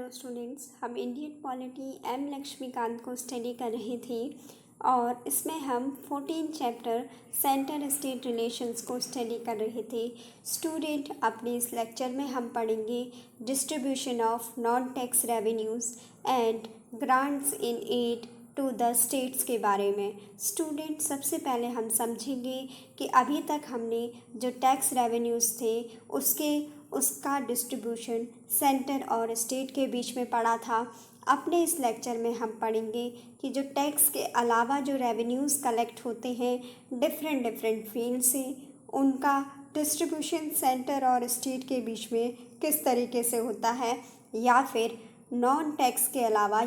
Hello students, हम Indian polity M Laxmikant को study कर रहे थे और इसमें हम 14 चैप्टर सेंटर स्टेट रिलेशंस को स्टडी कर रहे थे। स्टूडेंट, अपने इस लेक्चर में हम पढ़ेंगे distribution of non tax revenues and grants in aid to the states के बारे में। स्टूडेंट, सबसे पहले हम समझेंगे कि अभी तक हमने जो टैक्स रेवेन्यूज़ थे उसका डिस्ट्रीब्यूशन सेंटर और स्टेट के बीच में पड़ा था। अपने इस लेक्चर में हम पढ़ेंगे कि जो टैक्स के अलावा जो रेवेन्यूज़ कलेक्ट होते हैं डिफरेंट फील्ड से, उनका डिस्ट्रीब्यूशन सेंटर और स्टेट के बीच में किस तरीके से होता है, या फिर नॉन टैक्स के अलावा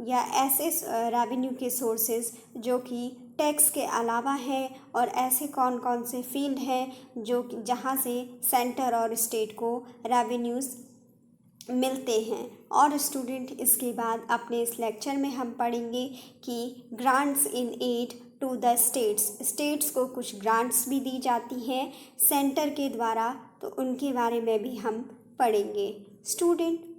या ऐसे रेवेन्यू के सोर्सेज जो कि टैक्स के अलावा है और ऐसे कौन कौन से फील्ड हैं जो जहाँ से सेंटर और स्टेट को रेवेन्यूज़ मिलते हैं। और स्टूडेंट, इसके बाद अपने इस लेक्चर में हम पढ़ेंगे कि grants in aid to the states को कुछ ग्रांट्स भी दी जाती हैं सेंटर के द्वारा, तो उनके बारे में भी हम पढ़ेंगे। Student,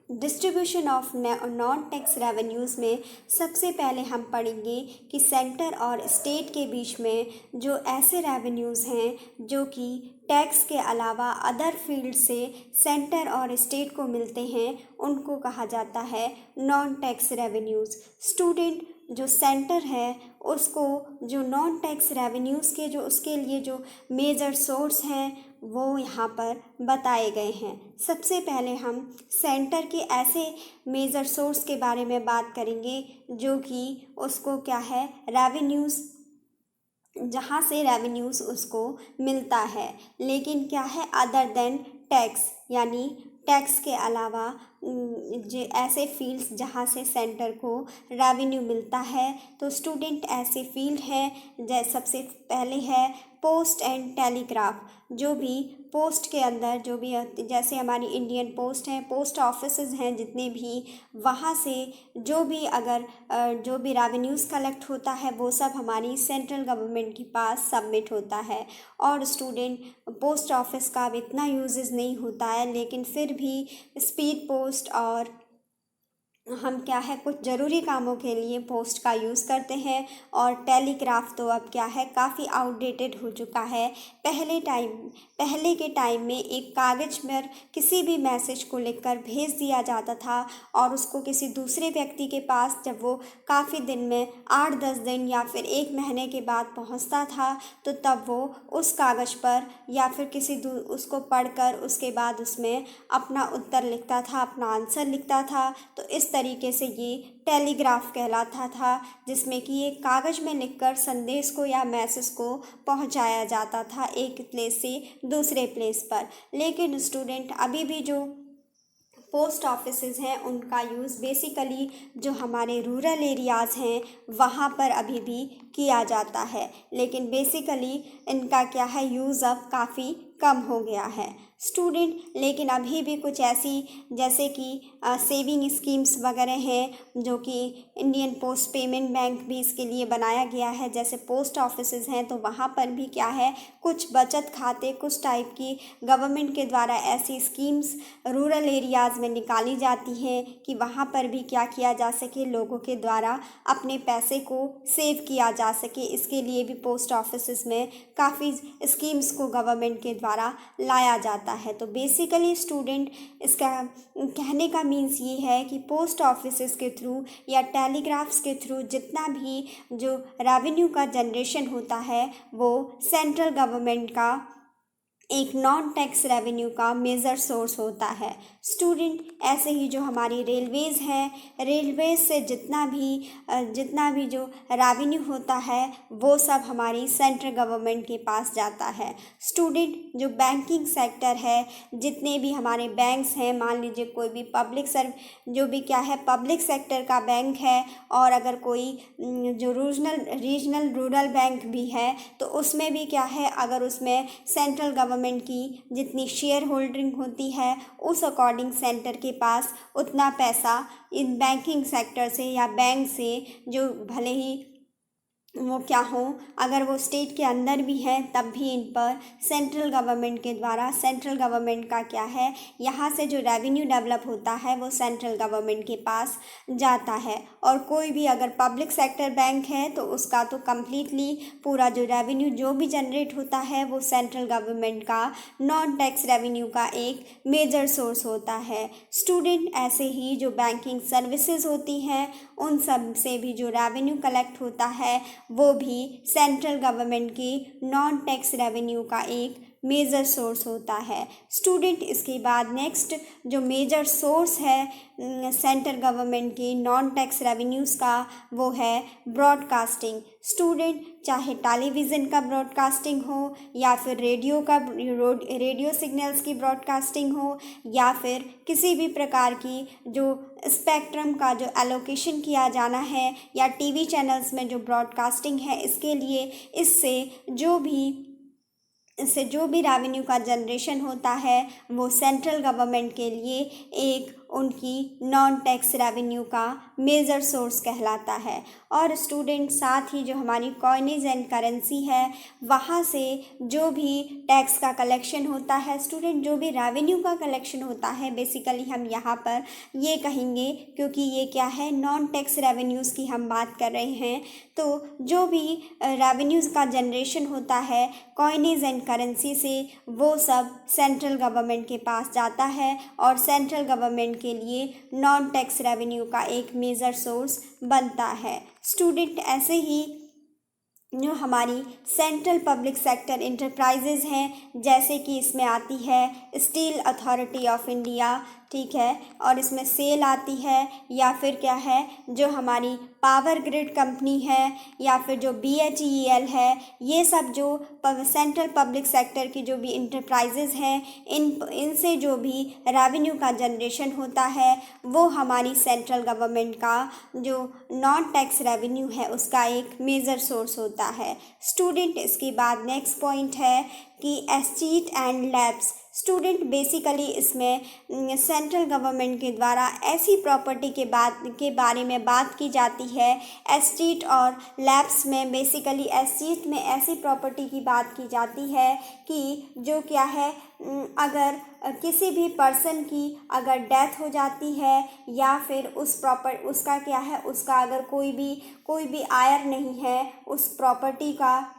distribution of non tax revenues में सबसे पहले हम पढ़ेंगे कि सेंटर और स्टेट के बीच में जो ऐसे रेवेन्यूज़ हैं जो कि टैक्स के अलावा अदर फील्ड से सेंटर और स्टेट को मिलते हैं, उनको कहा जाता है नॉन टैक्स रेवेन्यूज़। स्टूडेंट, जो सेंटर है उसको जो नॉन टैक्स रेवेन्यूज़ के जो उसके लिए जो मेजर सोर्स हैं वो यहाँ पर बताए गए हैं। सबसे पहले हम सेंटर के ऐसे मेजर सोर्स के बारे में बात करेंगे जो कि उसको क्या है, रेवेन्यूज़, जहाँ से रेवेन्यूज़ उसको मिलता है, लेकिन क्या है अदर देन टैक्स, यानी टैक्स के अलावा जो ऐसे फील्ड्स जहाँ से सेंटर को रेवेन्यू मिलता है। तो स्टूडेंट, ऐसे फील्ड हैं जैसे सबसे पहले है पोस्ट एंड टेलीग्राफ। जो भी पोस्ट के अंदर जो भी जैसे हमारी इंडियन पोस्ट है, पोस्ट ऑफिसेज हैं जितने भी, वहाँ से जो भी रेवेन्यूज़ कलेक्ट होता है वो सब हमारी सेंट्रल गवर्नमेंट के पास सबमिट होता है। और स्टूडेंट, पोस्ट ऑफिस का अब इतना यूजेस नहीं होता है, लेकिन फिर भी स्पीड पोस्ट और हम क्या है कुछ ज़रूरी कामों के लिए पोस्ट का यूज़ करते हैं। और टेलीग्राफ तो अब क्या है काफ़ी आउटडेटेड हो चुका है। पहले के टाइम में एक कागज़ पर किसी भी मैसेज को लिखकर भेज दिया जाता था और उसको किसी दूसरे व्यक्ति के पास जब वो काफ़ी दिन में 8-10 दिन या फिर 1 महीने के बाद पहुंचता था, तो तब वो उस कागज़ पर या फिर उसको पढ़कर उसके बाद उसमें अपना उत्तर लिखता था, अपना आंसर लिखता था। तो इस तरीके से ये टेलीग्राफ कहलाता था, जिसमें कि एक कागज़ में लिखकर संदेश को या मैसेज को पहुंचाया जाता था एक प्लेस से दूसरे प्लेस पर। लेकिन स्टूडेंट, अभी भी जो पोस्ट ऑफिसेज हैं उनका यूज़ बेसिकली जो हमारे रूरल एरियाज़ हैं वहाँ पर अभी भी किया जाता है, लेकिन बेसिकली इनका क्या है यूज़ अब काफ़ी कम हो गया है। स्टूडेंट, लेकिन अभी भी कुछ ऐसी जैसे कि सेविंग स्कीम्स वगैरह हैं जो कि इंडियन पोस्ट पेमेंट बैंक भी इसके लिए बनाया गया है, जैसे पोस्ट ऑफिसेज हैं तो वहाँ पर भी क्या है कुछ बचत खाते, कुछ टाइप की गवर्नमेंट के द्वारा ऐसी स्कीम्स रूरल एरियाज़ में निकाली जाती हैं कि वहाँ पर भी क्या किया जा सके, लोगों के द्वारा अपने पैसे को सेव किया जा सके। इसके लिए भी पोस्ट ऑफिसेज में काफ़ी स्कीम्स को गवर्नमेंट के द्वारा लाया जाता है। तो बेसिकली स्टूडेंट, इसका कहने का मीन्स ये है कि पोस्ट ऑफिसेस के थ्रू या टेलीग्राफ्स के थ्रू जितना भी जो रेवेन्यू का जनरेशन होता है वो सेंट्रल गवर्नमेंट का एक नॉन टैक्स रेवेन्यू का मेजर सोर्स होता है। स्टूडेंट, ऐसे ही जो हमारी रेलवेज़ हैं, रेलवेज से जितना भी जो रेवेन्यू होता है वो सब हमारी सेंट्रल गवर्नमेंट के पास जाता है। स्टूडेंट, जो बैंकिंग सेक्टर है, जितने भी हमारे बैंक्स हैं, मान लीजिए कोई भी पब्लिक सेक्टर का बैंक है और अगर कोई जो रीजनल रूरल बैंक भी है, तो उसमें भी क्या है अगर उसमें सेंट्रल गवर्नमेंट की जितनी शेयर होल्डिंग होती है उस अकॉर्डिंग सेंटर के पास उतना पैसा इन बैंकिंग सेक्टर से या बैंक से जो भले ही वो क्या हो, अगर वो स्टेट के अंदर भी है तब भी इन पर सेंट्रल गवर्नमेंट के द्वारा, सेंट्रल गवर्नमेंट का क्या है, यहाँ से जो रेवेन्यू डेवलप होता है वो सेंट्रल गवर्नमेंट के पास जाता है। और कोई भी अगर पब्लिक सेक्टर बैंक है तो उसका तो कम्प्लीटली पूरा जो रेवेन्यू जो भी जनरेट होता है वो सेंट्रल गवर्नमेंट का नॉन टैक्स रेवेन्यू का एक मेजर सोर्स होता है। स्टूडेंट, ऐसे ही जो बैंकिंग सर्विसेज होती हैं उन सब से भी जो रेवेन्यू कलेक्ट होता है वो भी सेंट्रल गवर्नमेंट की नॉन टैक्स रेवेन्यू का एक मेजर सोर्स होता है। स्टूडेंट, इसके बाद नेक्स्ट जो मेजर सोर्स है सेंट्रल गवर्नमेंट की नॉन टैक्स रेवेन्यूज़ का वो है ब्रॉडकास्टिंग। स्टूडेंट, चाहे टेलीविज़न का ब्रॉडकास्टिंग हो या फिर रेडियो सिग्नल्स की ब्रॉडकास्टिंग हो या फिर किसी भी प्रकार की जो स्पेक्ट्रम का जो एलोकेशन किया जाना है या टीवी चैनल्स में जो ब्रॉडकास्टिंग है, इसके लिए इससे जो भी रेवेन्यू का जनरेशन होता है वो सेंट्रल गवर्नमेंट के लिए एक उनकी नॉन टैक्स रेवेन्यू का मेजर सोर्स कहलाता है। और स्टूडेंट, साथ ही जो हमारी कॉइनेज एंड करेंसी है वहाँ से जो भी टैक्स का कलेक्शन होता है, स्टूडेंट जो भी रेवेन्यू का कलेक्शन होता है, बेसिकली हम यहाँ पर ये कहेंगे क्योंकि ये क्या है, नॉन टैक्स रेवेन्यूज़ की हम बात कर रहे हैं। तो जो भी रेवेन्यूज़ का जनरेशन होता है कॉइनेज एंड करेंसी से वो सब सेंट्रल गवर्नमेंट के पास जाता है और सेंट्रल गवर्नमेंट के लिए नॉन टैक्स रेवेन्यू का एक मेजर सोर्स बनता है। स्टूडेंट, ऐसे ही जो हमारी सेंट्रल पब्लिक सेक्टर इंटरप्राइजेज हैं, जैसे कि इसमें आती है स्टील अथॉरिटी ऑफ इंडिया, ठीक है, और इसमें सेल आती है, या फिर क्या है जो हमारी पावर ग्रिड कंपनी है, या फिर जो BHEL है, ये सब जो सेंट्रल पब्लिक सेक्टर की जो भी इंटरप्राइजेज हैं इनसे जो भी रेवेन्यू का जनरेशन होता है वो हमारी सेंट्रल गवर्नमेंट का जो नॉन टैक्स रेवेन्यू है उसका एक मेजर सोर्स होता है। स्टूडेंट, इसके बाद नेक्स्ट पॉइंट है कि estate and labs. Student, basically इसमें सेंट्रल गवर्नमेंट के द्वारा ऐसी प्रॉपर्टी के बारे में बात की जाती है। एस्टेट और लैब्स में बेसिकली एस्टेट में ऐसी प्रॉपर्टी की बात की जाती है कि जो क्या है, अगर किसी भी पर्सन की अगर डेथ हो जाती है या फिर उसका क्या है, उसका अगर कोई भी आयर नहीं है उस प्रॉपर्टी का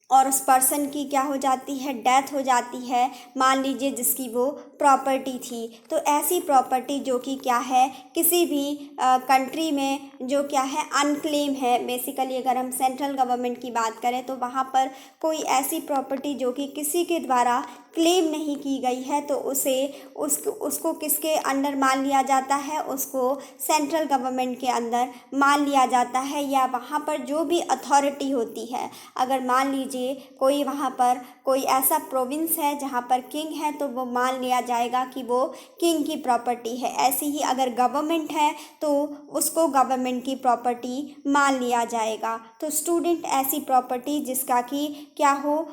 और उस पर्सन की क्या हो जाती है, डेथ हो जाती है, मान लीजिए जिसकी वो प्रॉपर्टी थी, तो ऐसी प्रॉपर्टी जो कि क्या है किसी भी कंट्री में जो क्या है अनक्लेम है, बेसिकली अगर हम सेंट्रल गवर्नमेंट की बात करें तो वहाँ पर कोई ऐसी प्रॉपर्टी जो कि किसी के द्वारा क्लेम नहीं की गई है तो उसको किसके अंडर मान लिया जाता है, उसको सेंट्रल गवर्नमेंट के अंदर मान लिया जाता है। या वहाँ पर जो भी अथॉरिटी होती है, अगर मान लीजिए कोई वहाँ पर कोई ऐसा प्रोविंस है जहाँ पर किंग है तो वो मान लिया जाएगा कि वो किंग की प्रॉपर्टी है। ऐसे ही अगर गवर्नमेंट है तो उसको गवर्नमेंट की प्रॉपर्टी मान लिया जाएगा। तो स्टूडेंट, ऐसी प्रॉपर्टी जिसका कि क्या हो,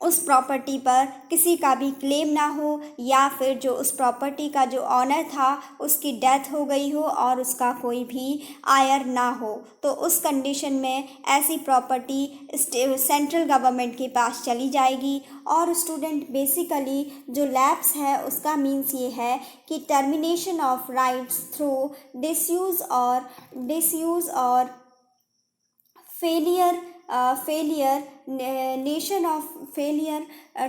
उस प्रॉपर्टी पर किसी का भी क्लेम ना हो या फिर जो उस प्रॉपर्टी का जो ऑनर था उसकी डेथ हो गई हो और उसका कोई भी आयर ना हो, तो उस कंडीशन में ऐसी प्रॉपर्टी सेंट्रल गवर्नमेंट के पास चली जाएगी। और स्टूडेंट, बेसिकली जो लैप्स है उसका मीन्स ये है कि termination of rights through disuse और failure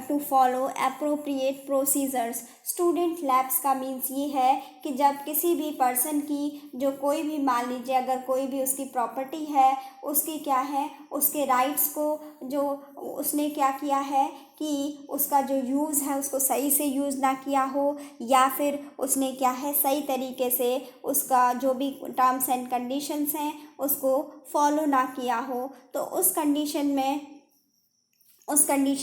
to follow appropriate procedures। Student, lapse का मीन्स ये है कि जब किसी भी पर्सन की जो कोई भी, मान लीजिए अगर कोई भी उसकी प्रॉपर्टी है, उसकी क्या है, उसके राइट्स को जो उसने क्या किया है कि उसका जो यूज़ है उसको सही से यूज़ ना किया हो या फिर उसने क्या है सही तरीके से उसका जो भी टर्म्स एंड कंडीशंस हैं उसको फॉलो ना किया हो, तो उस कंडीशन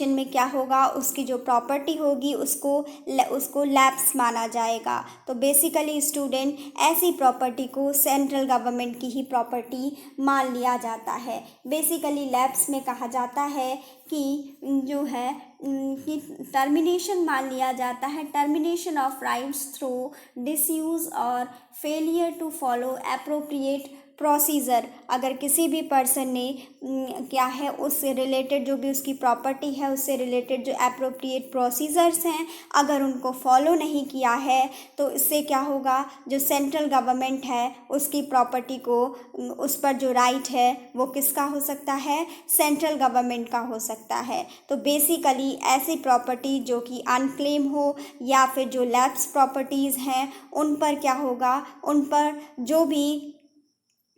में क्या होगा, उसकी जो प्रॉपर्टी होगी उसको लैप्स माना जाएगा। तो बेसिकली स्टूडेंट, ऐसी प्रॉपर्टी को सेंट्रल गवर्नमेंट की ही प्रॉपर्टी मान लिया जाता है। बेसिकली लैप्स में कहा जाता है कि जो है कि टर्मिनेशन मान लिया जाता है, termination of rights through disuse और failure to follow appropriate procedure, अगर किसी भी पर्सन ने क्या है उससे रिलेटेड जो भी उसकी प्रॉपर्टी है उससे रिलेटेड जो एप्रोप्रिएट प्रोसीजर्स हैं अगर उनको फॉलो नहीं किया है तो इससे क्या होगा, जो सेंट्रल गवर्नमेंट है उसकी प्रॉपर्टी को उस पर जो राइट है वो किसका हो सकता है, सेंट्रल गवर्नमेंट का हो सकता है। तो बेसिकली ऐसी प्रॉपर्टी जो कि अनक्लेम हो या फिर जो लैप्स प्रॉपर्टीज़ हैं उन पर क्या होगा, उन पर जो भी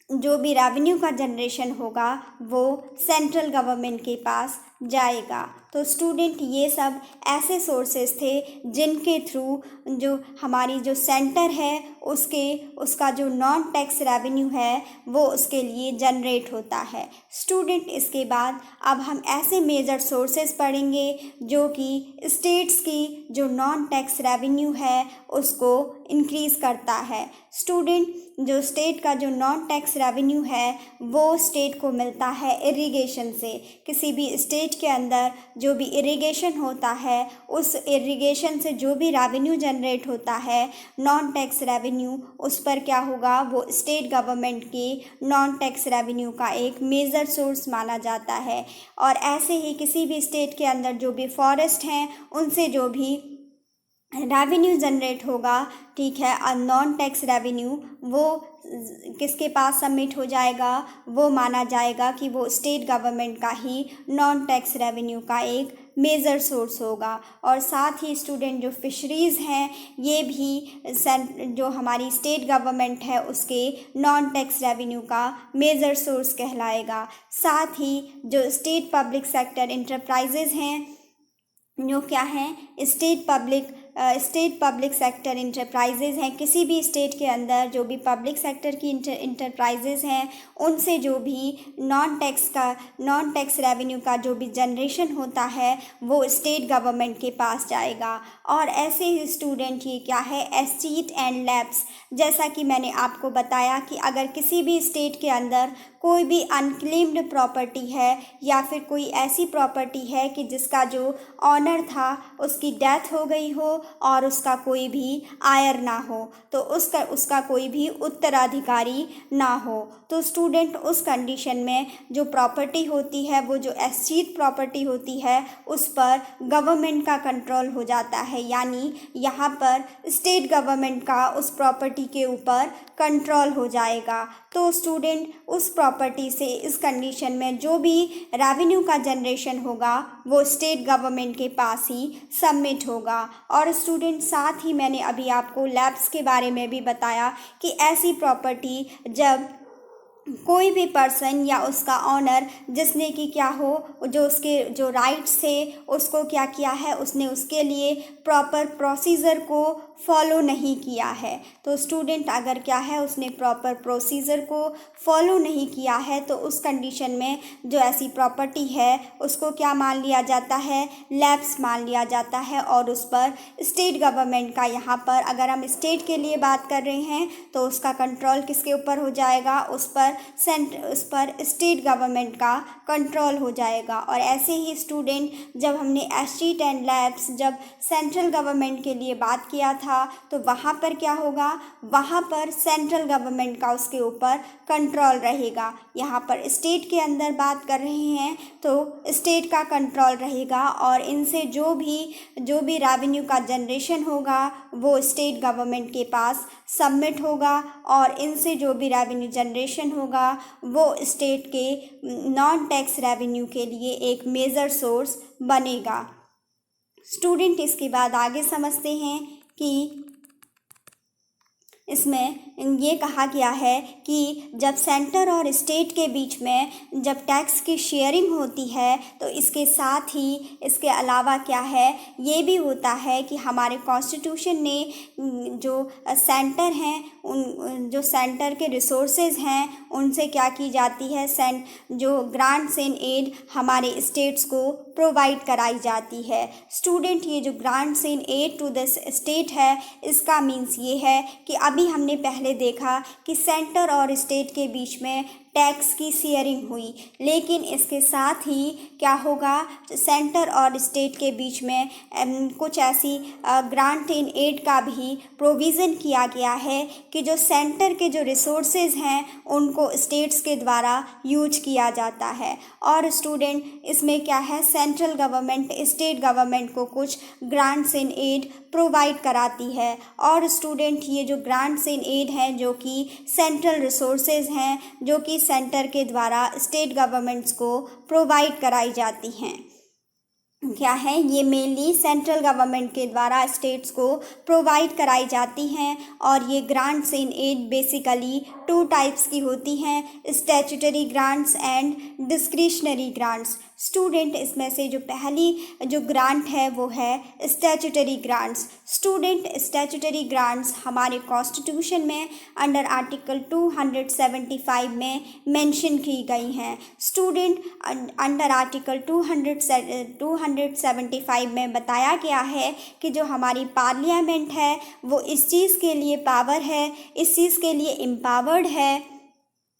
रेवेन्यू का जनरेशन होगा वो सेंट्रल गवर्नमेंट के पास जाएगा। तो स्टूडेंट ये सब ऐसे सोर्सेस थे जिनके थ्रू जो हमारी जो सेंटर है उसका जो नॉन टैक्स रेवेन्यू है वो उसके लिए जनरेट होता है। स्टूडेंट इसके बाद अब हम ऐसे मेजर सोर्सेस पढ़ेंगे जो कि स्टेट्स की जो नॉन टैक्स रेवेन्यू है उसको इंक्रीज़ करता है। स्टूडेंट जो स्टेट का जो नॉन टैक्स रेवेन्यू है वो स्टेट को मिलता है इरिगेशन से। किसी भी स्टेट के अंदर जो भी इरिगेशन होता है उस इरिगेशन से जो भी रेवेन्यू जनरेट होता है नॉन टैक्स रेवेन्यू, उस पर क्या होगा, वो स्टेट गवर्नमेंट के नॉन टैक्स रेवेन्यू का एक मेजर सोर्स माना जाता है। और ऐसे ही किसी भी स्टेट के अंदर जो भी फॉरेस्ट हैं उनसे जो भी रेवेन्यू जनरेट होगा, ठीक है, नॉन टैक्स रेवेन्यू, वो किसके पास सबमिट हो जाएगा, वो माना जाएगा कि वो स्टेट गवर्नमेंट का ही नॉन टैक्स रेवेन्यू का एक मेजर सोर्स होगा। और साथ ही स्टूडेंट जो फिशरीज़ हैं ये भी जो हमारी स्टेट गवर्नमेंट है उसके नॉन टैक्स रेवेन्यू का मेजर सोर्स कहलाएगा। साथ ही जो स्टेट पब्लिक सेक्टर इंटरप्राइजेज़ हैं जो क्या हैं, स्टेट पब्लिक सेक्टर इंटरप्राइजेज़ हैं, किसी भी स्टेट के अंदर जो भी पब्लिक सेक्टर की इंटरप्राइजेज़ हैं उनसे जो भी नॉन टैक्स रेवेन्यू का जो भी जनरेशन होता है वो स्टेट गवर्नमेंट के पास जाएगा। और ऐसे ही स्टूडेंट ये क्या है, एस्टेट एंड लैप्स, जैसा कि मैंने आपको बताया कि अगर किसी भी स्टेट के अंदर कोई भी अनक्लेम्ड प्रॉपर्टी है या फिर कोई ऐसी प्रॉपर्टी है कि जिसका जो ऑनर था उसकी डेथ हो गई हो और उसका कोई भी आयर ना हो, तो उसका कोई भी उत्तराधिकारी ना हो, तो स्टूडेंट उस कंडीशन में जो प्रॉपर्टी होती है वो जो एस्टेट प्रॉपर्टी होती है उस पर गवर्नमेंट का कंट्रोल हो जाता है। यानी यहाँ पर स्टेट गवर्नमेंट का उस प्रॉपर्टी के ऊपर कंट्रोल हो जाएगा। तो स्टूडेंट उस प्रॉपर्टी से इस कंडीशन में जो भी रेवेन्यू का जनरेशन होगा वो स्टेट गवर्नमेंट के पास ही सबमिट होगा। और स्टूडेंट साथ ही मैंने अभी आपको लैब्स के बारे में भी बताया कि ऐसी प्रॉपर्टी जब कोई भी पर्सन या उसका ऑनर जिसने कि क्या हो, जो उसके जो राइट्स थे उसको क्या किया है, उसने उसके लिए प्रॉपर प्रोसीजर को फॉलो नहीं किया है, तो स्टूडेंट अगर क्या है उसने प्रॉपर प्रोसीजर को फॉलो नहीं किया है तो उस कंडीशन में जो ऐसी प्रॉपर्टी है उसको क्या मान लिया जाता है, लैप्स मान लिया जाता है। और उस पर स्टेट गवर्नमेंट का, यहाँ पर अगर हम स्टेट के लिए बात कर रहे हैं तो उसका कंट्रोल किसके ऊपर हो जाएगा, उस पर स्टेट गवर्नमेंट का कंट्रोल हो जाएगा। और ऐसे ही स्टूडेंट जब हमने एस्टेट एंड लैब्स जब सेंट्रल गवर्नमेंट के लिए बात किया था तो वहाँ पर क्या होगा, वहाँ पर सेंट्रल गवर्नमेंट का उसके ऊपर कंट्रोल रहेगा। यहाँ पर स्टेट के अंदर बात कर रहे हैं तो स्टेट का कंट्रोल रहेगा और इनसे जो भी रेवेन्यू का जनरेशन होगा वो स्टेट गवर्नमेंट के पास सबमिट होगा और इनसे जो भी रेवेन्यू जनरेशन होगा वो स्टेट के नॉन टैक्स रेवेन्यू के लिए एक मेजर सोर्स बनेगा। स्टूडेंट इसके बाद आगे समझते हैं कि इसमें ये कहा गया है कि जब सेंटर और स्टेट के बीच में जब टैक्स की शेयरिंग होती है तो इसके साथ ही इसके अलावा क्या है, ये भी होता है कि हमारे कॉन्स्टिट्यूशन ने जो सेंटर हैं उन जो सेंटर के रिसोर्सेज हैं उनसे क्या की जाती है, जो ग्रांट्स एंड एड हमारे स्टेट्स को प्रोवाइड कराई जाती है। स्टूडेंट ये जो grants and aid to the state है इसका मीन्स ये है कि अभी हमने पहले देखा कि सेंटर और स्टेट के बीच में टैक्स की शेयरिंग हुई। लेकिन इसके साथ ही क्या होगा, सेंटर और स्टेट के बीच में कुछ ऐसी ग्रांट इन एड का भी प्रोविज़न किया गया है कि जो सेंटर के जो रिसोर्सेज हैं उनको स्टेट्स के द्वारा यूज किया जाता है। और स्टूडेंट इसमें क्या है, सेंट्रल गवर्नमेंट स्टेट गवर्नमेंट को कुछ ग्रांट्स इन एड प्रोवाइड कराती है। और स्टूडेंट ये जो ग्रांट्स इन एड हैं जो कि सेंट्रल रिसोर्सेज हैं जो कि सेंटर के द्वारा स्टेट गवर्नमेंट्स को प्रोवाइड कराई जाती हैं, क्या है, ये मेनली सेंट्रल गवर्नमेंट के द्वारा स्टेट्स को प्रोवाइड कराई जाती हैं। और ये grants in add basically 2 types की होती हैं, statutory grants and discretionary grants. Student इसमें से जो पहली जो ग्रांट है वो है statutory grants. Student statutory grants हमारे कॉन्स्टिट्यूशन में अंडर आर्टिकल 275 में मेंशन की गई हैं। स्टूडेंट अंडर आर्टिकल 275 में बताया गया है कि जो हमारी पार्लियामेंट है वो इस चीज़ के लिए पावर है, इस चीज़ के लिए एम्पावर्ड है,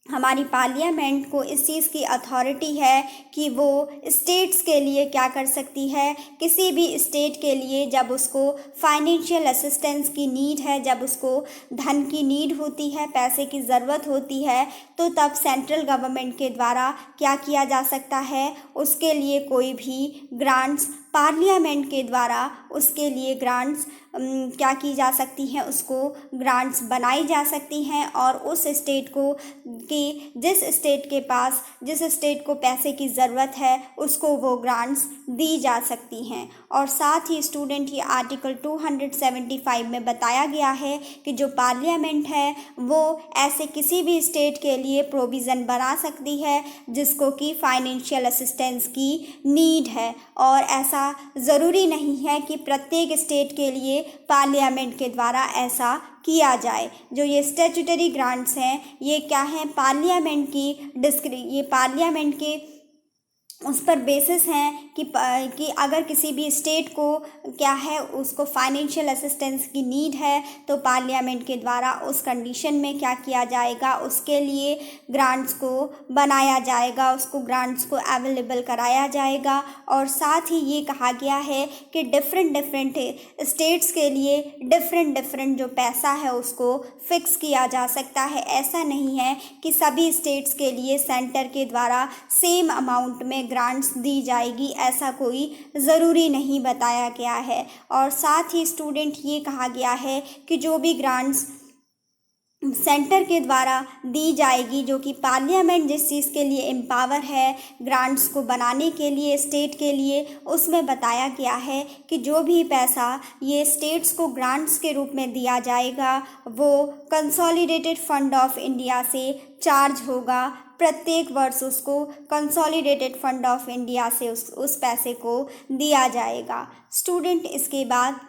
हमारी पार्लियामेंट को इस चीज़ की अथॉरिटी है कि वो स्टेट्स के लिए क्या कर सकती है, किसी भी स्टेट के लिए जब उसको फाइनेंशियल असिस्टेंस की नीड है, जब उसको धन की नीड होती है, पैसे की ज़रूरत होती है, तो तब सेंट्रल गवर्नमेंट के द्वारा क्या किया जा सकता है, उसके लिए कोई भी ग्रांट्स पार्लियामेंट के द्वारा उसके लिए ग्रांट्स क्या की जा सकती हैं, उसको ग्रांट्स बनाई जा सकती हैं। और उस स्टेट को कि जिस स्टेट के पास जिस स्टेट को पैसे की ज़रूरत है उसको वो ग्रांट्स दी जा सकती हैं। और साथ ही स्टूडेंट ये आर्टिकल 275 में बताया गया है कि जो पार्लियामेंट है वो ऐसे किसी भी स्टेट के लिए प्रोविज़न बना सकती है जिसको कि फाइनेंशियल असिस्टेंस की नीड है। और ऐसा ज़रूरी नहीं है कि प्रत्येक स्टेट के लिए पार्लियामेंट के द्वारा ऐसा किया जाए। जो ये स्टैट्यूटरी ग्रांट्स हैं ये क्या हैं, पार्लियामेंट के उस पर बेसिस हैं कि अगर किसी भी स्टेट को क्या है उसको फाइनेंशियल असिस्टेंस की नीड है तो पार्लियामेंट के द्वारा उस कंडीशन में क्या किया जाएगा, उसके लिए ग्रांट्स को बनाया जाएगा, उसको ग्रांट्स को अवेलेबल कराया जाएगा। और साथ ही ये कहा गया है कि डिफरेंट स्टेट्स के लिए डिफरेंट जो पैसा है उसको फिक्स किया जा सकता है। ऐसा नहीं है कि सभी स्टेट्स के लिए सेंटर के द्वारा सेम अमाउंट में ग्रांट्स दी जाएगी, ऐसा कोई ज़रूरी नहीं बताया गया है। और साथ ही स्टूडेंट ये कहा गया है कि जो भी ग्रांट्स सेंटर के द्वारा दी जाएगी, जो कि पार्लियामेंट जिस चीज़ के लिए एम्पावर है ग्रांट्स को बनाने के लिए स्टेट के लिए, उसमें बताया गया है कि जो भी पैसा ये स्टेट्स को ग्रांट्स के रूप में दिया जाएगा वो कंसोलिडेटेड फंड ऑफ इंडिया से चार्ज होगा। प्रत्येक वर्ष उसको कंसोलिडेटेड फंड ऑफ इंडिया से उस पैसे को दिया जाएगा। स्टूडेंट इसके बाद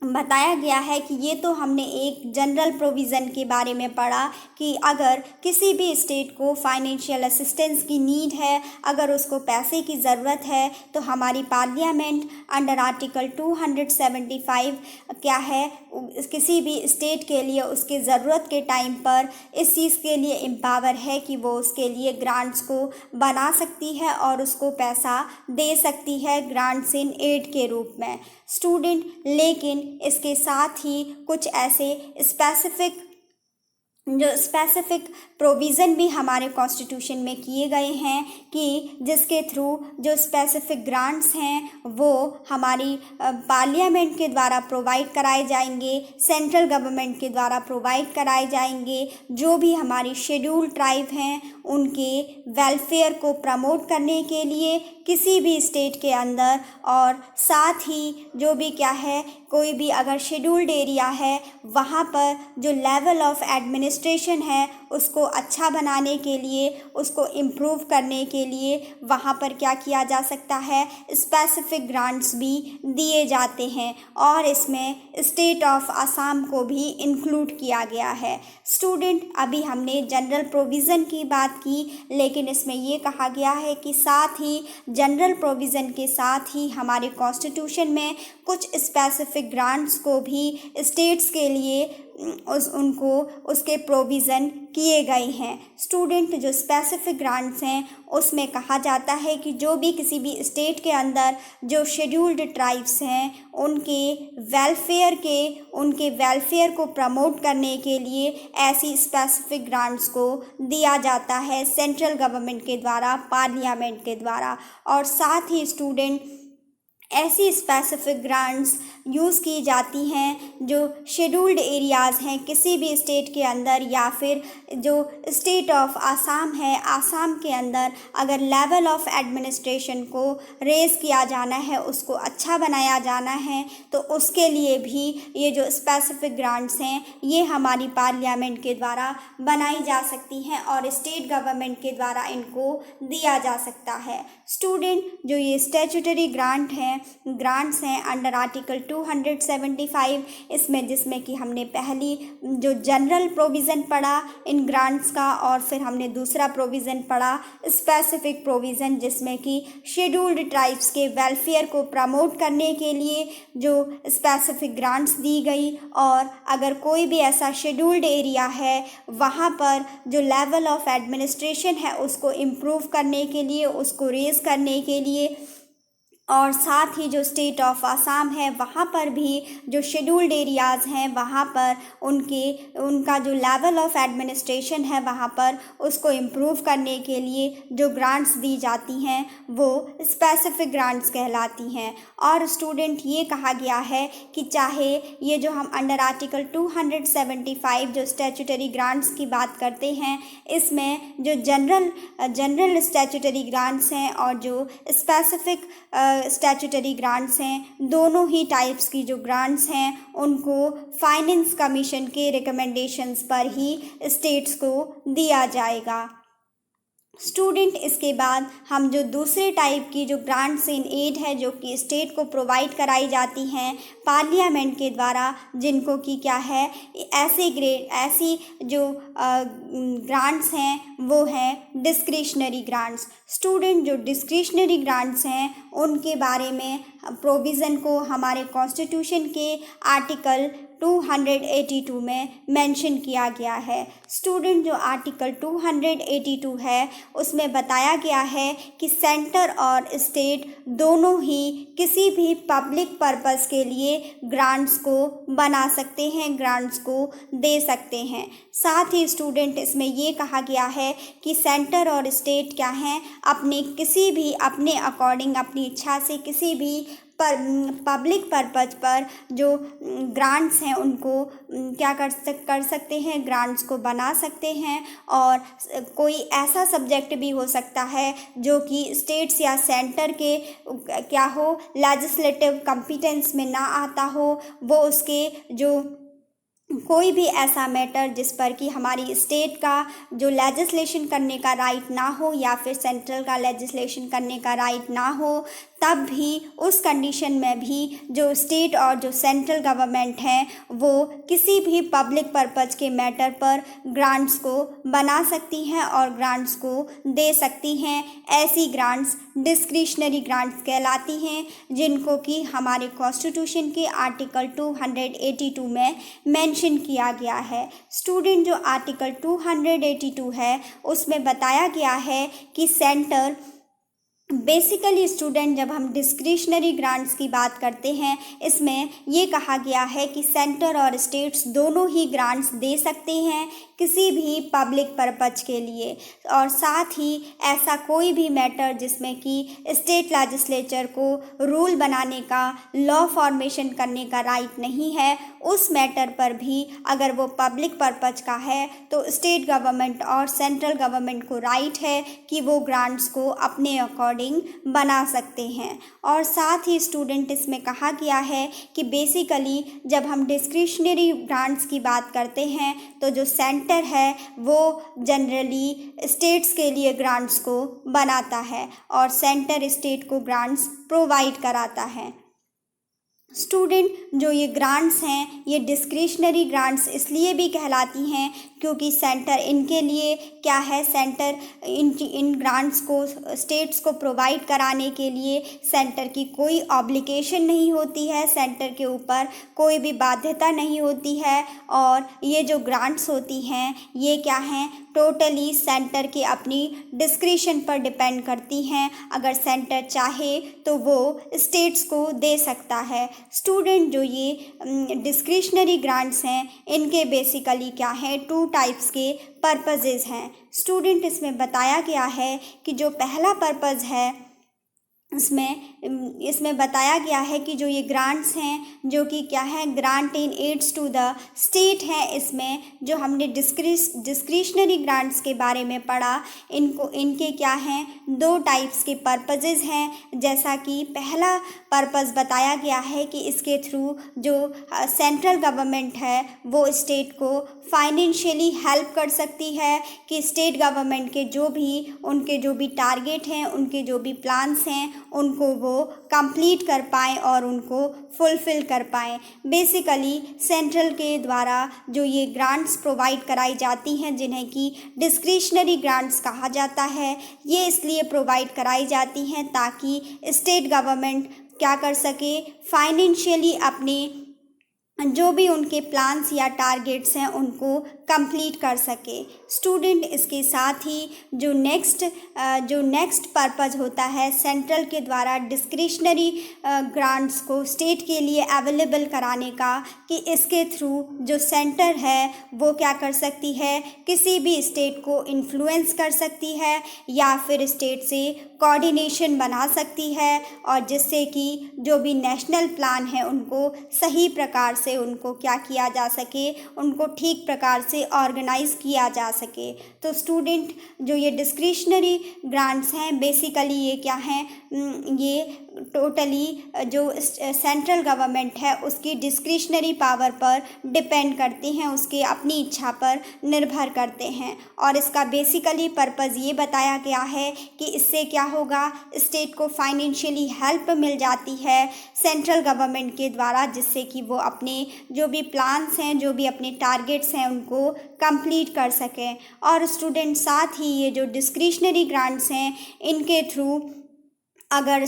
बताया गया है कि ये तो हमने एक जनरल प्रोविज़न के बारे में पढ़ा कि अगर किसी भी स्टेट को फाइनेंशियल असिस्टेंस की नीड है, अगर उसको पैसे की ज़रूरत है तो हमारी पार्लियामेंट अंडर आर्टिकल 275 क्या है, किसी भी स्टेट के लिए उसके ज़रूरत के टाइम पर इस चीज़ के लिए एम्पावर है कि वो उसके लिए ग्रांट्स को बना सकती है और उसको पैसा दे सकती है ग्रांट्स इन एड के रूप में। स्टूडेंट लेकिन इसके साथ ही कुछ ऐसे स्पेसिफिक प्रोविज़न भी हमारे कॉन्स्टिट्यूशन में किए गए हैं कि जिसके थ्रू जो स्पेसिफिक ग्रांट्स हैं वो हमारी पार्लियामेंट के द्वारा प्रोवाइड कराए जाएंगे, सेंट्रल गवर्नमेंट के द्वारा प्रोवाइड कराए जाएंगे। जो भी हमारी शेड्यूल्ड ट्राइब हैं उनके वेलफेयर को प्रमोट करने के लिए किसी भी स्टेट के अंदर, और साथ ही जो भी क्या है, कोई भी अगर शेड्यूल्ड एरिया है वहाँ पर जो लेवल ऑफ एडमिनिस्ट्रेशन है उसको अच्छा बनाने के लिए, उसको इम्प्रूव करने के लिए वहाँ पर क्या किया जा सकता है, स्पेसिफिक ग्रांट्स भी दिए जाते हैं। और इसमें स्टेट ऑफ असम को भी इंक्लूड किया गया है। स्टूडेंट अभी हमने जनरल प्रोविज़न की बात की, लेकिन इसमें ये कहा गया है कि साथ ही जनरल प्रोविज़न के साथ ही हमारे कॉन्स्टिट्यूशन में कुछ स्पेसिफिक ग्रांट्स को भी स्टेट्स के लिए उनको उसके प्रोविज़न किए गए हैं। स्टूडेंट जो स्पेसिफिक ग्रांट्स हैं उसमें कहा जाता है कि जो भी किसी भी स्टेट के अंदर जो शेड्यूल्ड ट्राइब्स हैं उनके वेलफेयर को प्रमोट करने के लिए ऐसी स्पेसिफिक ग्रांट्स को दिया जाता है सेंट्रल गवर्नमेंट के द्वारा, पार्लियामेंट के द्वारा। और साथ ही स्टूडेंट ऐसी स्पेसिफिक ग्रांट्स यूज़ की जाती हैं जो शेड्यूल्ड एरियाज़ हैं किसी भी स्टेट के अंदर, या फिर जो स्टेट ऑफ आसाम है, आसाम के अंदर अगर लेवल ऑफ एडमिनिस्ट्रेशन को रेज़ किया जाना है, उसको अच्छा बनाया जाना है, तो उसके लिए भी ये जो स्पेसिफिक ग्रांट्स हैं ये हमारी पार्लियामेंट के द्वारा बनाई जा सकती हैं और स्टेट गवर्नमेंट के द्वारा इनको दिया जा सकता है। स्टूडेंट जो ये स्टैट्यूटरी ग्रांट्स हैं अंडर आर्टिकल 275, इसमें जिसमें कि हमने पहली जो जनरल प्रोविज़न पढ़ा इन ग्रांट्स का, और फिर हमने दूसरा प्रोविज़न पढ़ा स्पेसिफिक प्रोविज़न, जिसमें कि शेड्यूल्ड ट्राइब्स के वेलफेयर को प्रमोट करने के लिए जो स्पेसिफिक ग्रांट्स दी गई। और अगर कोई भी ऐसा शेड्यूल्ड एरिया है वहाँ पर जो लेवल ऑफ एडमिनिस्ट्रेशन है उसको इम्प्रूव करने के लिए, उसको रेज़ करने के लिए, और साथ ही जो स्टेट ऑफ आसाम है वहाँ पर भी जो शेड्यूल्ड एरियाज़ हैं वहाँ पर उनका जो लेवल ऑफ एडमिनिस्ट्रेशन है वहाँ पर उसको इम्प्रूव करने के लिए जो ग्रांट्स दी जाती हैं वो स्पेसिफिक ग्रांट्स कहलाती हैं। और स्टूडेंट ये कहा गया है कि चाहे ये जो हम अंडर आर्टिकल 275 जो स्टैट्यूटरी ग्रांट्स की बात करते हैं, इसमें जो जनरल स्टैट्यूटरी ग्रांट्स हैं और जो स्पेसिफिक स्टैट्यूटरी ग्रांट्स हैं, दोनों ही टाइप्स की जो ग्रांट्स हैं उनको फाइनेंस कमीशन के रिकमेंडेशंस पर ही स्टेट्स को दिया जाएगा। स्टूडेंट इसके बाद हम जो दूसरे टाइप की जो ग्रांट्स इन एड है जो कि स्टेट को प्रोवाइड कराई जाती हैं पार्लियामेंट के द्वारा, जिनको कि क्या है ऐसी जो ग्रांट्स हैं वो हैं डिस्क्रिशनरी ग्रांट्स। स्टूडेंट जो डिस्क्रिशनरी ग्रांट्स हैं उनके बारे में प्रोविज़न को हमारे कॉन्स्टिट्यूशन के आर्टिकल 282 में मेंशन किया गया है। स्टूडेंट जो आर्टिकल 282 है उसमें बताया गया है कि सेंटर और स्टेट दोनों ही किसी भी पब्लिक पर्पस के लिए ग्रांट्स को बना सकते हैं, ग्रांट्स को दे सकते हैं। साथ ही स्टूडेंट इसमें ये कहा गया है कि सेंटर और स्टेट क्या हैं, अपने अकॉर्डिंग अपनी इच्छा से किसी भी पब्लिक पर्पज पर जो ग्रांट्स हैं उनको क्या कर सकते हैं, ग्रांट्स को बना सकते हैं। और कोई ऐसा सब्जेक्ट भी हो सकता है जो कि स्टेट्स या सेंटर के क्या हो लेजिस्लेटिव कॉम्पिटेंस में ना आता हो, वो उसके जो कोई भी ऐसा मैटर जिस पर कि हमारी स्टेट का जो लेजिस्लेशन करने का राइट ना हो या फिर सेंट्रल का लेजिस्लेशन करने का राइट ना हो, तब भी उस कंडीशन में भी जो स्टेट और जो सेंट्रल गवर्नमेंट हैं वो किसी भी पब्लिक पर्पज़ के मैटर पर ग्रांट्स को बना सकती हैं और ग्रांट्स को दे सकती हैं। ऐसी ग्रांट्स डिस्क्रिशनरी ग्रांट्स कहलाती हैं, जिनको कि हमारे कॉन्स्टिट्यूशन के आर्टिकल 282 में मेंशन किया गया है। स्टूडेंट जो आर्टिकल 282 है उसमें बताया गया है कि सेंटर बेसिकली स्टूडेंट जब हम डिस्क्रिशनरी ग्रांट्स की बात करते हैं इसमें ये कहा गया है कि सेंटर और स्टेट्स दोनों ही ग्रांट्स दे सकते हैं किसी भी पब्लिक पर्पज के लिए। और साथ ही ऐसा कोई भी मैटर जिसमें कि स्टेट लेजिस्लेचर को रूल बनाने का, लॉ फॉर्मेशन करने का राइट नहीं है, उस मैटर पर भी अगर वो पब्लिक पर्पज का है तो स्टेट गवर्नमेंट और सेंट्रल गवर्नमेंट को राइट है कि वो ग्रांट्स को अपने अकॉर्डिंग बना सकते हैं। और साथ ही स्टूडेंट इसमें कहा गया है कि बेसिकली जब हम डिस्क्रिशनरी ग्रांट्स की बात करते हैं तो जो सेंटर है वो जनरली स्टेट्स के लिए ग्रांट्स को बनाता है और सेंटर स्टेट को ग्रांट्स प्रोवाइड कराता है। स्टूडेंट, जो ये ग्रांट्स हैं ये डिस्क्रिशनरी ग्रांट्स इसलिए भी कहलाती हैं क्योंकि सेंटर इनके लिए क्या है, सेंटर इन ग्रांट्स को स्टेट्स को प्रोवाइड कराने के लिए सेंटर की कोई ऑब्लिगेशन नहीं होती है, सेंटर के ऊपर कोई भी बाध्यता नहीं होती है। और ये जो ग्रांट्स होती हैं ये क्या हैं, टोटली सेंटर के अपनी डिस्क्रिशन पर डिपेंड करती हैं। अगर सेंटर चाहे तो वो स्टेट्स को दे सकता है। स्टूडेंट, जो ये डिस्क्रिशनरी ग्रांट्स हैं इनके बेसिकली क्या है, टू टाइप्स के पर्पसेस हैं। स्टूडेंट, इसमें बताया गया है कि जो पहला पर्पस है इसमें बताया गया है कि जो ये ग्रांट्स हैं जो कि क्या है, grant in aids to the state है। इसमें जो हमने डिस्क्रिशनरी ग्रांट्स के बारे में पढ़ा, इनके क्या हैं, दो टाइप्स के पर्पसेस हैं। जैसा कि पहला पर्पस बताया गया है कि इसके थ्रू जो सेंट्रल गवर्नमेंट है वो स्टेट को फाइनेंशियली हेल्प कर सकती है कि स्टेट गवर्नमेंट के उनके जो भी टारगेट हैं, उनके जो भी प्लान्स हैं उनको वो कंप्लीट कर पाएँ और उनको फुलफ़िल कर पाएँ। बेसिकली सेंट्रल के द्वारा जो ये ग्रांट्स प्रोवाइड कराई जाती हैं जिन्हें कि डिस्क्रिशनरी ग्रांट्स कहा जाता है, ये इसलिए प्रोवाइड कराई जाती हैं ताकि स्टेट गवर्नमेंट क्या कर सके, फाइनेंशियली अपने जो भी उनके प्लान्स या टारगेट्स हैं उनको कंप्लीट कर सके। स्टूडेंट, इसके साथ ही जो नेक्स्ट पर्पस होता है सेंट्रल के द्वारा डिस्क्रिशनरी ग्रांट्स को स्टेट के लिए अवेलेबल कराने का, कि इसके थ्रू जो सेंटर है वो क्या कर सकती है, किसी भी स्टेट को इन्फ्लुएंस कर सकती है या फिर स्टेट से कोऑर्डिनेशन बना सकती है और जिससे कि जो भी नेशनल प्लान है उनको सही प्रकार से उनको क्या किया जा सके, उनको ठीक प्रकार से ऑर्गेनाइज किया जा सके। तो स्टूडेंट, जो ये डिस्क्रिशनरी ग्रांट्स हैं बेसिकली ये क्या हैं, ये टोटली जो सेंट्रल गवर्नमेंट है उसकी डिस्क्रिशनरी पावर पर डिपेंड करती हैं, उसके अपनी इच्छा पर निर्भर करते हैं। और इसका बेसिकली पर्पस ये बताया गया है कि इससे क्या होगा, स्टेट को फाइनेंशियली हेल्प मिल जाती है सेंट्रल गवर्नमेंट के द्वारा, जिससे कि वो अपने जो भी प्लान्स हैं, जो भी अपने टारगेट्स हैं उनको कंप्लीट कर सकें। और स्टूडेंट, साथ ही ये जो डिस्क्रिशनरी ग्रांट्स हैं इनके थ्रू अगर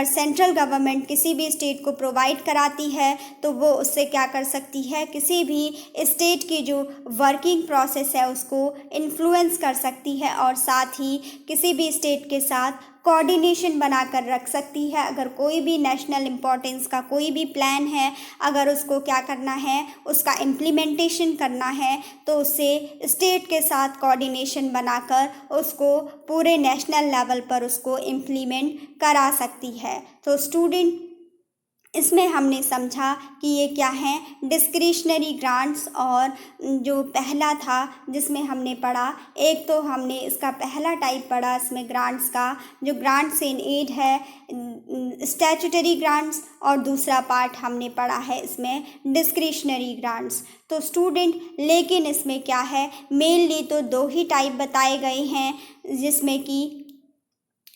सेंट्रल गवर्नमेंट किसी भी स्टेट को प्रोवाइड कराती है तो वो उससे क्या कर सकती है, किसी भी स्टेट की जो वर्किंग प्रोसेस है उसको इन्फ्लुएंस कर सकती है और साथ ही किसी भी स्टेट के साथ कोऑर्डिनेशन बनाकर रख सकती है। अगर कोई भी नेशनल इम्पोर्टेंस का कोई भी प्लान है, अगर उसको क्या करना है, उसका इम्प्लीमेंटेशन करना है तो उससे स्टेट के साथ कोऑर्डिनेशन बनाकर उसको पूरे नेशनल लेवल पर उसको इम्प्लीमेंट करा सकती है। तो स्टूडेंट, इसमें हमने समझा कि ये क्या है, डिस्क्रिशनरी ग्रांट्स। और जो पहला था जिसमें हमने पढ़ा, एक तो हमने इसका पहला टाइप पढ़ा इसमें ग्रांट्स का, जो ग्रांट्स इन एड है स्टैट्यूटरी ग्रांट्स, और दूसरा पार्ट हमने पढ़ा है इसमें डिस्क्रिशनरी ग्रांट्स। तो स्टूडेंट, लेकिन इसमें क्या है, मेनली तो दो ही टाइप बताए गए हैं, जिसमें कि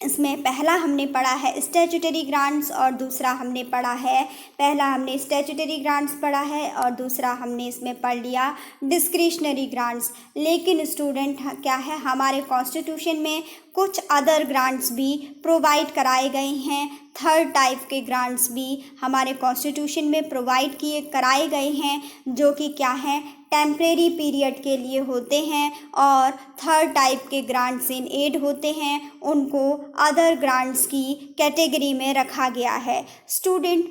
इसमें पहला हमने पढ़ा है स्टैट्यूटरी ग्रांट्स और दूसरा हमने पढ़ा है, पहला हमने स्टैट्यूटरी ग्रांट्स पढ़ा है और दूसरा हमने इसमें पढ़ लिया डिस्क्रिशनरी ग्रांट्स। लेकिन स्टूडेंट क्या है, हमारे कॉन्स्टिट्यूशन में कुछ अदर ग्रांट्स भी प्रोवाइड कराए गए हैं, थर्ड टाइप के ग्रांट्स भी हमारे कॉन्स्टिट्यूशन में प्रोवाइड कराए गए हैं, जो कि क्या हैं, टेम्परेरी पीरियड के लिए होते हैं। और थर्ड टाइप के ग्रांट्स इन एड होते हैं, उनको अदर ग्रांट्स की कैटेगरी में रखा गया है। स्टूडेंट,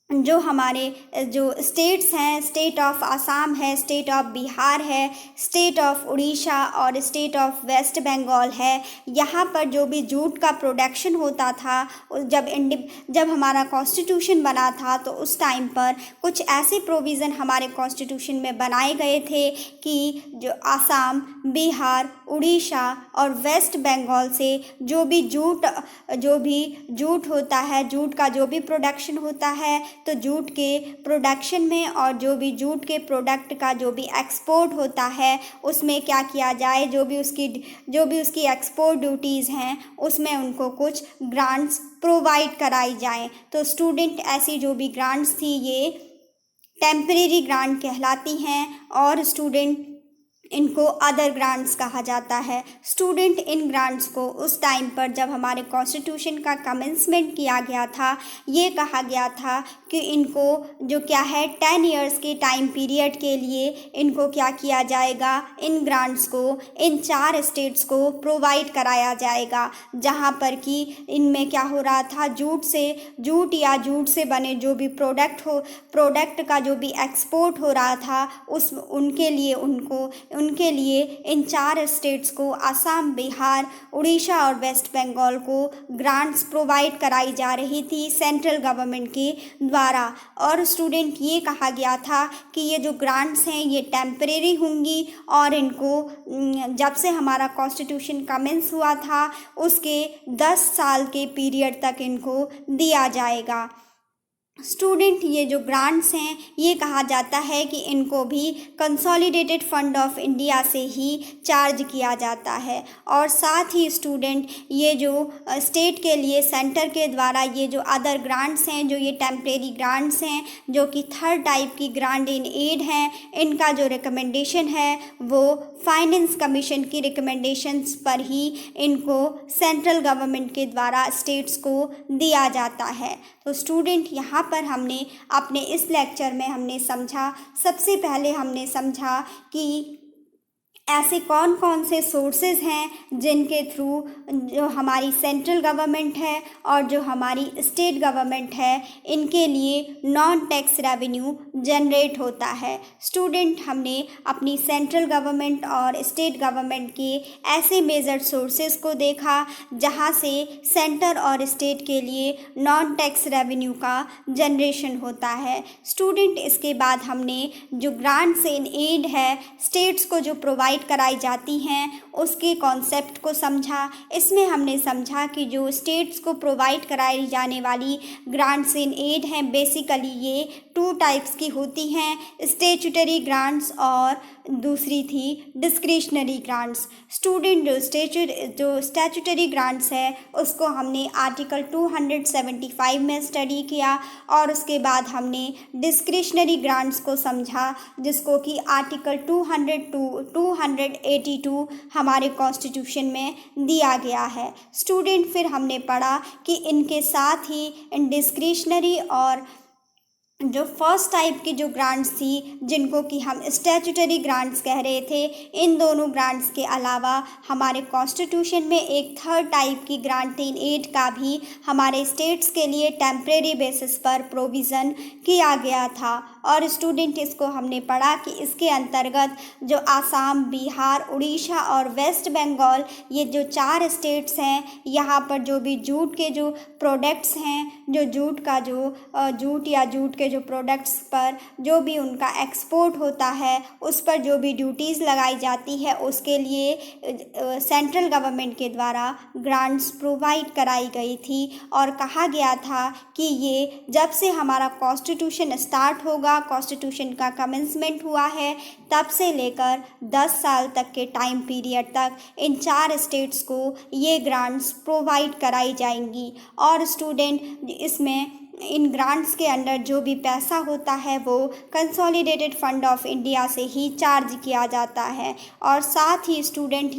जो हमारे जो स्टेट्स हैं, स्टेट ऑफ आसाम है, स्टेट ऑफ बिहार है, स्टेट ऑफ उड़ीसा और स्टेट ऑफ वेस्ट बंगाल है, यहाँ पर जो भी जूट का प्रोडक्शन होता था, जब हमारा कॉन्स्टिट्यूशन बना था तो उस टाइम पर कुछ ऐसे प्रोविज़न हमारे कॉन्स्टिट्यूशन में बनाए गए थे कि जो आसाम, बिहार, उड़ीसा और वेस्ट बंगाल से जो भी जूट होता है, जूट का जो भी प्रोडक्शन होता है, तो जूट के प्रोडक्शन में और जो भी जूट के प्रोडक्ट का जो भी एक्सपोर्ट होता है उसमें क्या किया जाए, जो भी उसकी एक्सपोर्ट ड्यूटीज़ हैं उसमें उनको कुछ ग्रांट्स प्रोवाइड कराई जाएँ। तो स्टूडेंट ऐसी जो भी ग्रांट्स थी ये टेम्परेरी ग्रांट कहलाती हैं और स्टूडेंट इनको अदर ग्रांट्स कहा जाता है। स्टूडेंट इन ग्रांट्स को उस टाइम पर जब हमारे कॉन्स्टिट्यूशन का कमेंसमेंट किया गया था ये कहा गया था कि इनको जो क्या है 10 इयर्स के टाइम पीरियड के लिए इनको क्या किया जाएगा, इन ग्रांट्स को इन 4 स्टेट्स को प्रोवाइड कराया जाएगा, जहां पर कि इनमें क्या हो रहा था, जूट से बने जो भी प्रोडक्ट का जो भी एक्सपोर्ट हो रहा था उनके लिए इन 4 स्टेट्स को असम, बिहार, उड़ीसा और वेस्ट बंगाल को ग्रांट्स प्रोवाइड कराई जा रही थी सेंट्रल गवर्नमेंट के द्वारा। और स्टूडेंट ये कहा गया था कि ये जो ग्रांट्स हैं ये टेम्परेरी होंगी और इनको जब से हमारा कॉन्स्टिट्यूशन कमेंस हुआ था उसके 10 साल के पीरियड तक इनको दिया जाएगा। स्टूडेंट ये जो ग्रांट्स हैं ये कहा जाता है कि इनको भी कंसोलिडेटेड फंड ऑफ इंडिया से ही चार्ज किया जाता है। और साथ ही स्टूडेंट ये जो स्टेट के लिए सेंटर के द्वारा ये जो अदर ग्रांट्स हैं, जो ये टेम्परेरी ग्रांट्स हैं जो कि 3rd टाइप की ग्रांट इन एड हैं, इनका जो रिकमेंडेशन है वो फाइनेंस कमीशन की रिकमेंडेशंस पर ही इनको सेंट्रल गवर्नमेंट के द्वारा स्टेट्स को दिया जाता है। तो स्टूडेंट यहाँ पर हमने अपने इस लेक्चर में हमने समझा, सबसे पहले हमने समझा कि ऐसे कौन कौन से सोर्सेज हैं जिनके थ्रू जो हमारी सेंट्रल गवर्नमेंट है और जो हमारी स्टेट गवर्नमेंट है इनके लिए नॉन टैक्स रेवेन्यू जनरेट होता है। स्टूडेंट हमने अपनी सेंट्रल गवर्नमेंट और स्टेट गवर्नमेंट के ऐसे मेजर सोर्सेज को देखा जहां से सेंटर और स्टेट के लिए नॉन टैक्स रेवेन्यू का जनरेशन होता है। स्टूडेंट इसके बाद हमने जो ग्रांट्स इन एड है स्टेट्स को जो प्रोवाइड कराई जाती हैं उसके कॉन्सेप्ट को समझा। इसमें हमने समझा कि जो स्टेट्स को प्रोवाइड कराई जाने वाली ग्रांट्स इन एड हैं बेसिकली ये 2 टाइप्स की होती हैं, स्टैट्यूटरी ग्रांट्स और दूसरी थी डिस्क्रिशनरी ग्रांट्स। स्टूडेंट जो स्टैट्यूटरी ग्रांट्स है उसको हमने आर्टिकल 275 में स्टडी किया और उसके बाद हमने डिस्क्रिशनरी ग्रांट्स को समझा जिसको कि आर्टिकल 282 हमारे कॉन्स्टिट्यूशन में दिया गया है। स्टूडेंट फिर हमने पढ़ा कि इनके साथ ही इन डिस्क्रिशनरी और जो फर्स्ट टाइप की जो ग्रांट्स थी जिनको कि हम स्टैट्यूटरी ग्रांट्स कह रहे थे, इन दोनों ग्रांट्स के अलावा हमारे कॉन्स्टिट्यूशन में एक 3rd टाइप की ग्रांट इन एड का भी हमारे स्टेट्स के लिए टेम्परेरी बेसिस पर प्रोविज़न किया गया था। और स्टूडेंट इसको हमने पढ़ा कि इसके अंतर्गत जो आसाम, बिहार, उड़ीसा और वेस्ट बंगाल ये जो 4 स्टेट्स हैं यहाँ पर जो भी जूट के जो प्रोडक्ट्स हैं, जो जूट के जो प्रोडक्ट्स पर जो भी उनका एक्सपोर्ट होता है उस पर जो भी ड्यूटीज़ लगाई जाती है उसके लिए सेंट्रल गवर्नमेंट के द्वारा ग्रांट्स प्रोवाइड कराई गई थी। और कहा गया था कि ये जब से हमारा कॉन्स्टिट्यूशन स्टार्ट होगा, कॉन्स्टिट्यूशन का कमेंसमेंट हुआ है तब से लेकर 10 साल तक के टाइम पीरियड तक इन 4 स्टेट्स को ये ग्रांट्स प्रोवाइड कराई जाएंगी। और स्टूडेंट इसमें इन ग्रांट्स के अंडर जो भी पैसा होता है वो कंसोलिडेटेड फंड ऑफ इंडिया से ही चार्ज किया जाता है। और साथ ही स्टूडेंट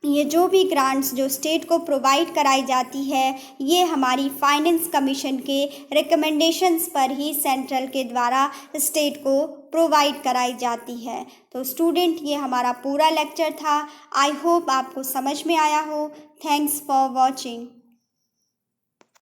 ये जो भी ग्रांट्स जो स्टेट को प्रोवाइड कराई जाती है ये हमारी फाइनेंस कमीशन के रिकमेंडेशंस पर ही सेंट्रल के द्वारा स्टेट को प्रोवाइड कराई जाती है। तो स्टूडेंट ये हमारा पूरा लेक्चर था। आई होप आपको समझ में आया हो। Thanks for watching.